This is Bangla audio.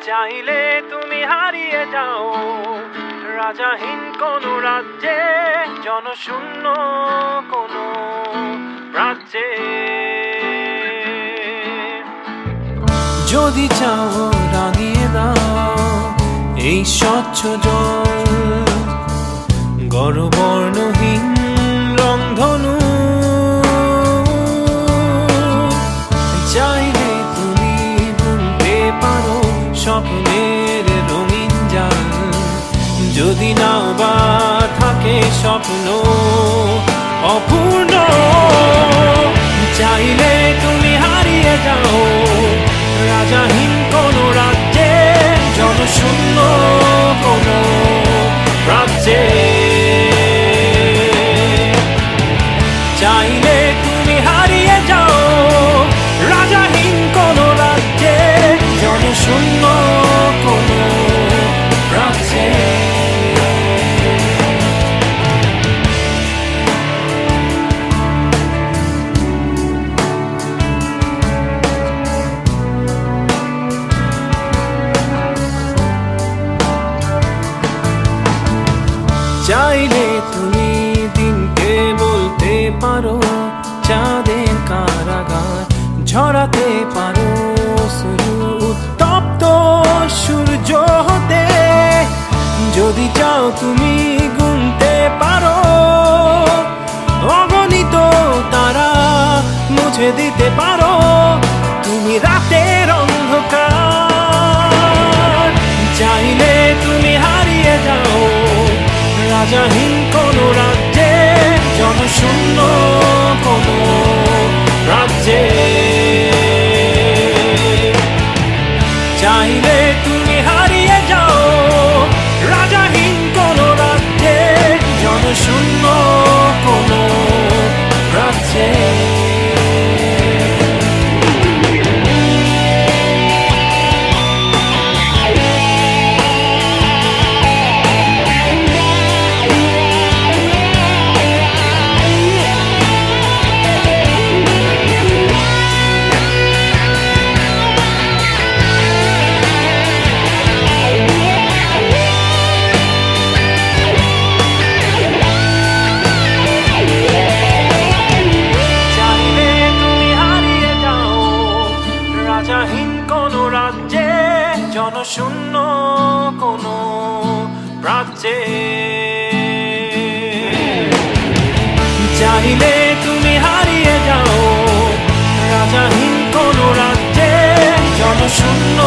চাইলে তুমি হারিয়ে যাও রাজাহীন কোনো রাজ্যে, জনশূন্য কোনো রাজ্যে। যদি চাও রাঙিয়ে দাও এই স্বচ্ছ জল, গড়বর্ণহীন রংধনু। চাইলে তুমি বুনতে পারো স্বপ্নের রঙিন জাল, যদি নাও বা থাকে স্বপ্ন অপূর্ণ। চাইলে তুমি হারিয়ে যাও রাজাহীন কোনো রাজ্যে, জনশূন্য কোনো রাজ্যে। চাইলে তুমি হারিয়ে যাও রাজাহীন কোনো রাজ্যে, জনশূন্য কোনো রাজ্যে। চাইলে তুমি দিনকে বলতে পারো চাঁদের কারাগার, ঝরাতে পারো শুধু উত্তপ্ত সূর্য হতে। যদি চাও তুমি গুনতে পারো অগণিত তারা, মুছে দিতে পারো তুমি রাতের অন্ধকার। চাইলে তুমি হারিয়ে যাও রাজাহীন কোনো রাজ্যে, জনশূন্য কোনো রাজ্যে। চাইলে তুমি হারিয়ে যাও রাজাহীন কোনো রাজ্যে, জনশূন্য কোনো রাজ্যে। রাজাহীন কোনো রাজ্যে, জনশূন্য কোনো রাজ্যে। চাইলে তুমি হারিয়ে যাও রাজাহীন কোনো রাজ্যে, জনশূন্য